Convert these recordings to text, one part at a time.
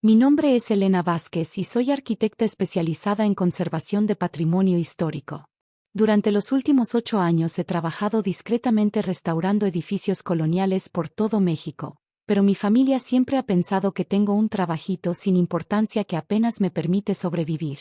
Mi nombre es Elena Vázquez y soy arquitecta especializada en conservación de patrimonio histórico. Durante los últimos 8 años he trabajado discretamente restaurando edificios coloniales por todo México, pero mi familia siempre ha pensado que tengo un trabajito sin importancia que apenas me permite sobrevivir.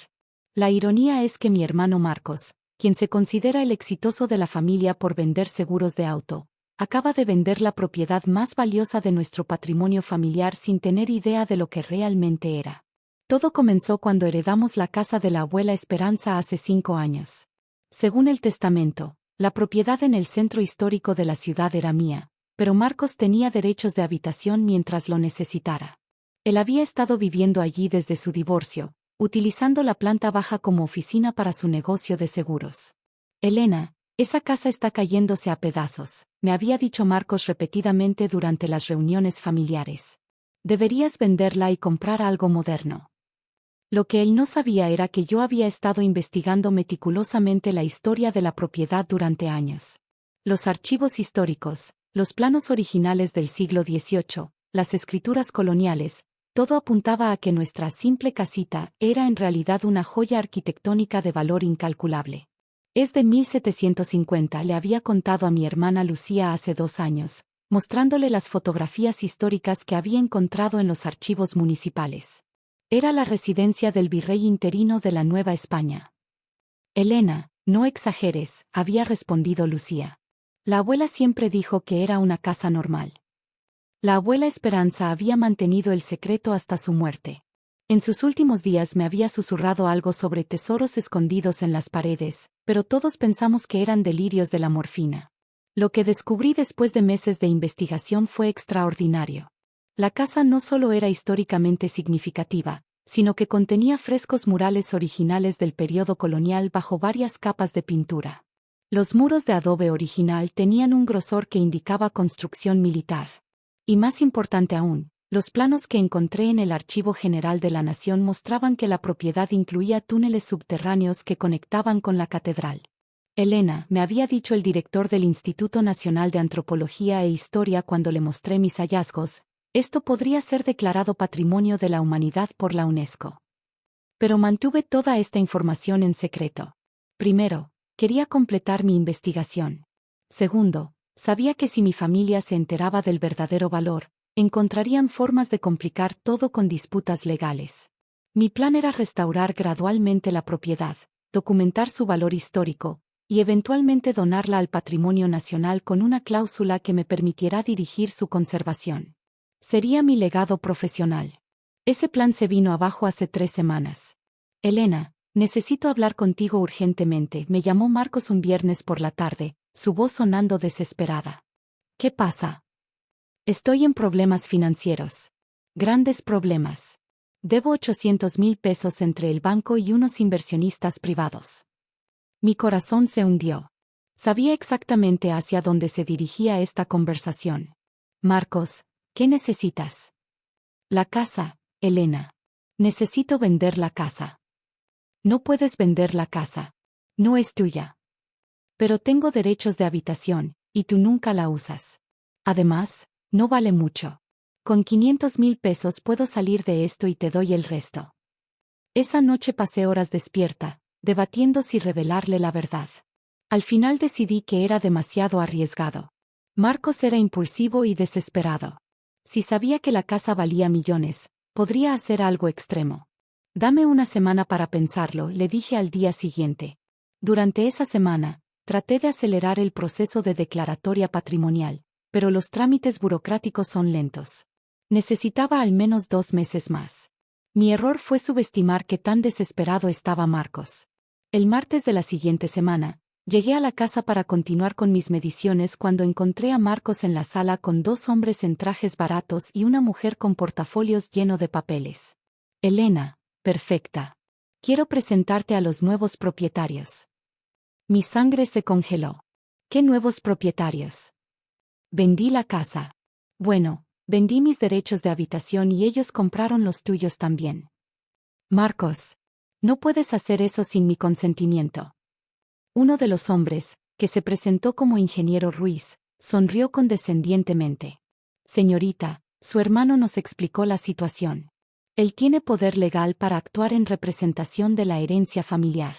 La ironía es que mi hermano Marcos, quien se considera el exitoso de la familia por vender seguros de auto, acaba de vender la propiedad más valiosa de nuestro patrimonio familiar sin tener idea de lo que realmente era. Todo comenzó cuando heredamos la casa de la abuela Esperanza hace 5 años. Según el testamento, la propiedad en el centro histórico de la ciudad era mía, pero Marcos tenía derechos de habitación mientras lo necesitara. Él había estado viviendo allí desde su divorcio, utilizando la planta baja como oficina para su negocio de seguros. Elena, esa casa está cayéndose a pedazos, me había dicho Marcos repetidamente durante las reuniones familiares. Deberías venderla y comprar algo moderno. Lo que él no sabía era que yo había estado investigando meticulosamente la historia de la propiedad durante años. Los archivos históricos, los planos originales del siglo XVIII, las escrituras coloniales, todo apuntaba a que nuestra simple casita era en realidad una joya arquitectónica de valor incalculable. Es de 1750, le había contado a mi hermana Lucía hace 2 años, mostrándole las fotografías históricas que había encontrado en los archivos municipales. Era la residencia del virrey interino de la Nueva España. Elena, no exageres, había respondido Lucía. La abuela siempre dijo que era una casa normal. La abuela Esperanza había mantenido el secreto hasta su muerte. En sus últimos días me había susurrado algo sobre tesoros escondidos en las paredes, pero todos pensamos que eran delirios de la morfina. Lo que descubrí después de meses de investigación fue extraordinario. La casa no solo era históricamente significativa, sino que contenía frescos murales originales del periodo colonial bajo varias capas de pintura. Los muros de adobe original tenían un grosor que indicaba construcción militar. Y más importante aún, los planos que encontré en el Archivo General de la Nación mostraban que la propiedad incluía túneles subterráneos que conectaban con la catedral. Elena, me había dicho el director del Instituto Nacional de Antropología e Historia cuando le mostré mis hallazgos, esto podría ser declarado Patrimonio de la Humanidad por la UNESCO. Pero mantuve toda esta información en secreto. Primero, quería completar mi investigación. Segundo, sabía que si mi familia se enteraba del verdadero valor, encontrarían formas de complicar todo con disputas legales. Mi plan era restaurar gradualmente la propiedad, documentar su valor histórico, y eventualmente donarla al patrimonio nacional con una cláusula que me permitiera dirigir su conservación. Sería mi legado profesional. Ese plan se vino abajo hace 3 semanas. Elena, necesito hablar contigo urgentemente, me llamó Marcos un viernes por la tarde, su voz sonando desesperada. ¿Qué pasa? Estoy en problemas financieros. Grandes problemas. Debo 800,000 pesos entre el banco y unos inversionistas privados. Mi corazón se hundió. Sabía exactamente hacia dónde se dirigía esta conversación. Marcos, ¿qué necesitas? La casa, Elena. Necesito vender la casa. No puedes vender la casa. No es tuya. Pero tengo derechos de habitación, y tú nunca la usas. Además, no vale mucho. Con 500,000 pesos puedo salir de esto y te doy el resto. Esa noche pasé horas despierta, debatiendo si revelarle la verdad. Al final decidí que era demasiado arriesgado. Marcos era impulsivo y desesperado. Si sabía que la casa valía millones, podría hacer algo extremo. Dame una semana para pensarlo, le dije al día siguiente. Durante esa semana, traté de acelerar el proceso de declaratoria patrimonial, pero los trámites burocráticos son lentos. Necesitaba al menos 2 meses más. Mi error fue subestimar qué tan desesperado estaba Marcos. El martes de la siguiente semana, llegué a la casa para continuar con mis mediciones cuando encontré a Marcos en la sala con 2 hombres en trajes baratos y una mujer con portafolios lleno de papeles. Elena, perfecta. Quiero presentarte a los nuevos propietarios. Mi sangre se congeló. ¿Qué nuevos propietarios? Vendí la casa. Bueno, vendí mis derechos de habitación y ellos compraron los tuyos también. Marcos, no puedes hacer eso sin mi consentimiento. Uno de los hombres, que se presentó como ingeniero Ruiz, sonrió condescendientemente. Señorita, su hermano nos explicó la situación. Él tiene poder legal para actuar en representación de la herencia familiar.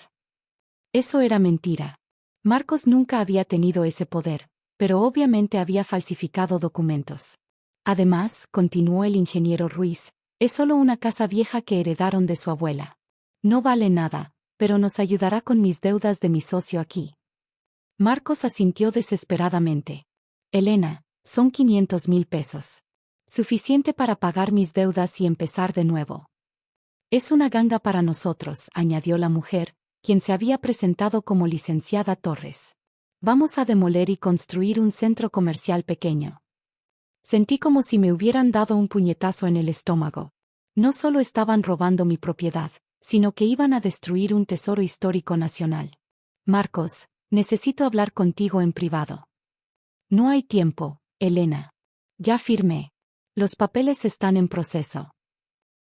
Eso era mentira. Marcos nunca había tenido ese poder, pero obviamente había falsificado documentos. Además, continuó el ingeniero Ruiz, es solo una casa vieja que heredaron de su abuela. No vale nada, pero nos ayudará con mis deudas de mi socio aquí. Marcos asintió desesperadamente. Elena, son 500,000 pesos. Suficiente para pagar mis deudas y empezar de nuevo. Es una ganga para nosotros, añadió la mujer, quien se había presentado como licenciada Torres. Vamos a demoler y construir un centro comercial pequeño. Sentí como si me hubieran dado un puñetazo en el estómago. No solo estaban robando mi propiedad, sino que iban a destruir un tesoro histórico nacional. Marcos, necesito hablar contigo en privado. No hay tiempo, Elena. Ya firmé. Los papeles están en proceso.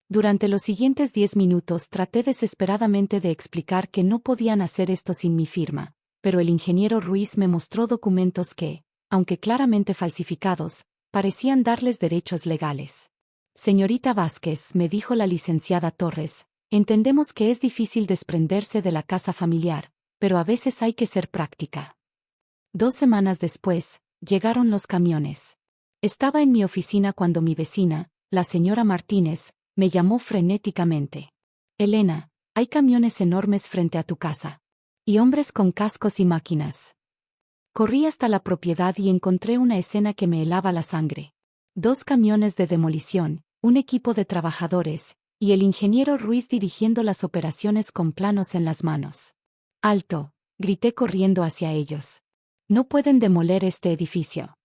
Durante los siguientes 10 minutos traté desesperadamente de explicar que no podían hacer esto sin mi firma, pero el ingeniero Ruiz me mostró documentos que, aunque claramente falsificados, parecían darles derechos legales. Señorita Vázquez, me dijo la licenciada Torres, entendemos que es difícil desprenderse de la casa familiar, pero a veces hay que ser práctica. 2 semanas después, llegaron los camiones. Estaba en mi oficina cuando mi vecina, la señora Martínez, me llamó frenéticamente. Elena, hay camiones enormes frente a tu casa. Y hombres con cascos y máquinas. Corrí hasta la propiedad y encontré una escena que me helaba la sangre. 2 camiones de demolición, un equipo de trabajadores, y el ingeniero Ruiz dirigiendo las operaciones con planos en las manos. ¡Alto!, grité corriendo hacia ellos. No pueden demoler este edificio.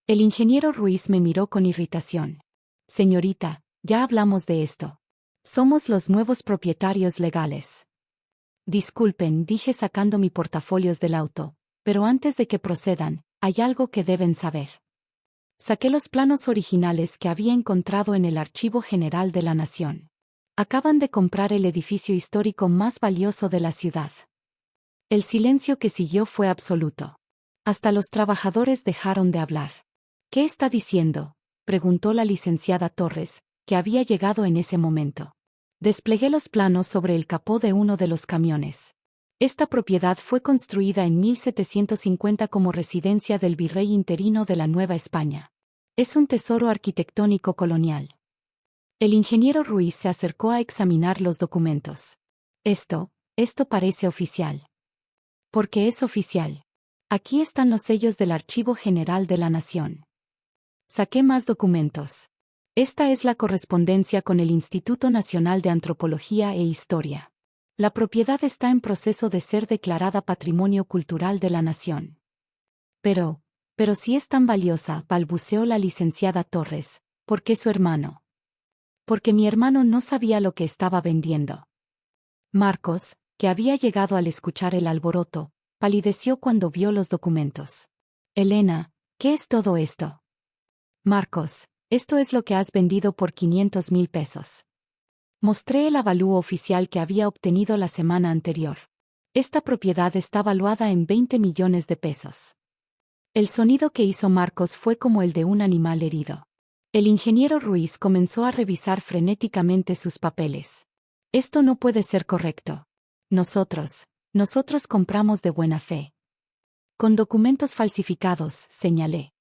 El ingeniero Ruiz me miró con irritación. Señorita, ya hablamos de esto. Somos los nuevos propietarios legales. Disculpen, dije sacando mi portafolios del auto, pero antes de que procedan, hay algo que deben saber. Saqué los planos originales que había encontrado en el Archivo General de la Nación. Acaban de comprar el edificio histórico más valioso de la ciudad. El silencio que siguió fue absoluto. Hasta los trabajadores dejaron de hablar. ¿Qué está diciendo?, preguntó la licenciada Torres, que había llegado en ese momento. Desplegué los planos sobre el capó de uno de los camiones. Esta propiedad fue construida en 1750 como residencia del virrey interino de la Nueva España. Es un tesoro arquitectónico colonial. El ingeniero Ruiz se acercó a examinar los documentos. Esto parece oficial. Porque es oficial. Aquí están los sellos del Archivo General de la Nación. Saqué más documentos. Esta es la correspondencia con el Instituto Nacional de Antropología e Historia. La propiedad está en proceso de ser declarada Patrimonio Cultural de la Nación. Pero si es tan valiosa, balbuceó la licenciada Torres, ¿por qué su hermano? Porque mi hermano no sabía lo que estaba vendiendo. Marcos, que había llegado al escuchar el alboroto, palideció cuando vio los documentos. Elena, ¿qué es todo esto? Marcos, esto es lo que has vendido por 500,000 pesos. Mostré el avalúo oficial que había obtenido la semana anterior. Esta propiedad está valuada en 20 millones de pesos. El sonido que hizo Marcos fue como el de un animal herido. El ingeniero Ruiz comenzó a revisar frenéticamente sus papeles. Esto no puede ser correcto. Nosotros compramos de buena fe. Con documentos falsificados, señalé.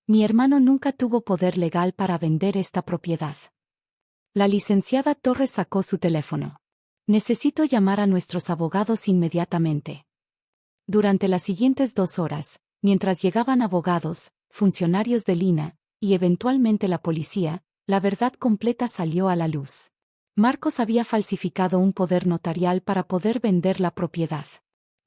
Mi hermano nunca tuvo poder legal para vender esta propiedad. La licenciada Torres sacó su teléfono. Necesito llamar a nuestros abogados inmediatamente. Durante las siguientes 2 horas, mientras llegaban abogados, funcionarios del INAH, y eventualmente la policía, la verdad completa salió a la luz. Marcos había falsificado un poder notarial para poder vender la propiedad.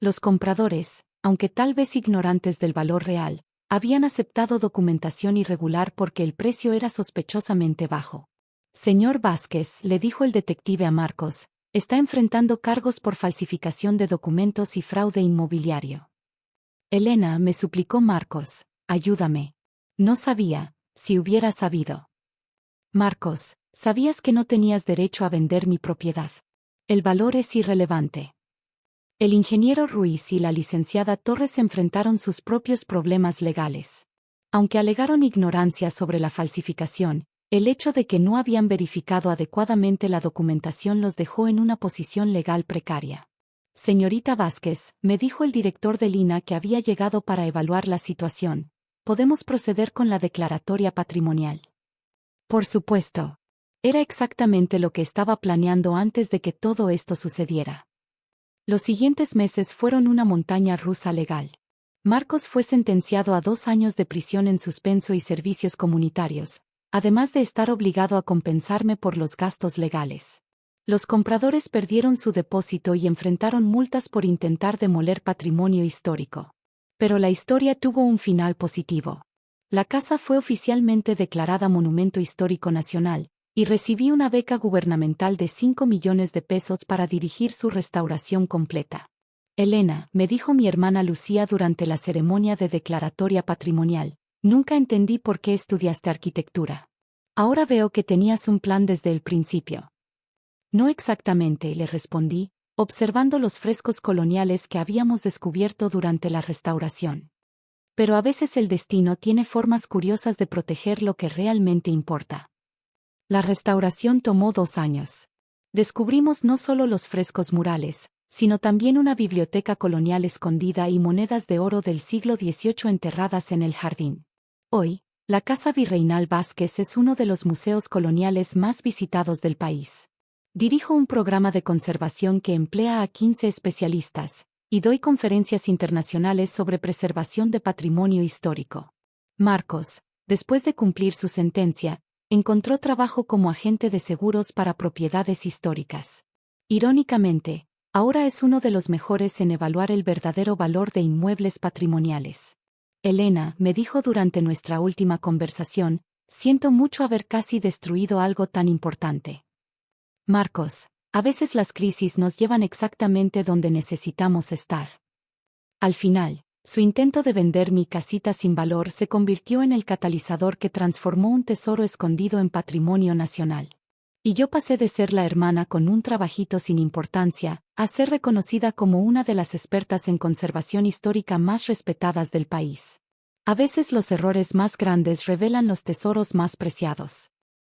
Los compradores, aunque tal vez ignorantes del valor real, habían aceptado documentación irregular porque el precio era sospechosamente bajo. Señor Vázquez, le dijo el detective a Marcos, está enfrentando cargos por falsificación de documentos y fraude inmobiliario. Elena, me suplicó Marcos, ayúdame. No sabía, si hubiera sabido. Marcos, sabías que no tenías derecho a vender mi propiedad. El valor es irrelevante. El ingeniero Ruiz y la licenciada Torres enfrentaron sus propios problemas legales. Aunque alegaron ignorancia sobre la falsificación, El hecho de que no habían verificado adecuadamente la documentación los dejó en una posición legal precaria. Señorita Vázquez, me dijo el director del INAH que había llegado para evaluar la situación. ¿Podemos proceder con la declaratoria patrimonial? Por supuesto. Era exactamente lo que estaba planeando antes de que todo esto sucediera. Los siguientes meses fueron una montaña rusa legal. Marcos fue sentenciado a 2 años de prisión en suspenso y servicios comunitarios, además de estar obligado a compensarme por los gastos legales. Los compradores perdieron su depósito y enfrentaron multas por intentar demoler patrimonio histórico. Pero la historia tuvo un final positivo. La casa fue oficialmente declarada Monumento Histórico Nacional, y recibí una beca gubernamental de 5 millones de pesos para dirigir su restauración completa. Elena, me dijo mi hermana Lucía durante la ceremonia de declaratoria patrimonial, nunca entendí por qué estudiaste arquitectura. Ahora veo que tenías un plan desde el principio. No exactamente, le respondí, observando los frescos coloniales que habíamos descubierto durante la restauración. Pero a veces el destino tiene formas curiosas de proteger lo que realmente importa. La restauración tomó 2 años. Descubrimos no solo los frescos murales, sino también una biblioteca colonial escondida y monedas de oro del siglo XVIII enterradas en el jardín. Hoy, la Casa Virreinal Vázquez es uno de los museos coloniales más visitados del país. Dirijo un programa de conservación que emplea a 15 especialistas, y doy conferencias internacionales sobre preservación de patrimonio histórico. Marcos, después de cumplir su sentencia, encontró trabajo como agente de seguros para propiedades históricas. Irónicamente, ahora es uno de los mejores en evaluar el verdadero valor de inmuebles patrimoniales. Elena, me dijo durante nuestra última conversación, siento mucho haber casi destruido algo tan importante. Marcos, a veces las crisis nos llevan exactamente donde necesitamos estar. Al final, su intento de vender mi casita sin valor se convirtió en el catalizador que transformó un tesoro escondido en patrimonio nacional. Y yo pasé de ser la hermana con un trabajito sin importancia, a ser reconocida como una de las expertas en conservación histórica más respetadas del país. A veces los errores más grandes revelan los tesoros más preciados.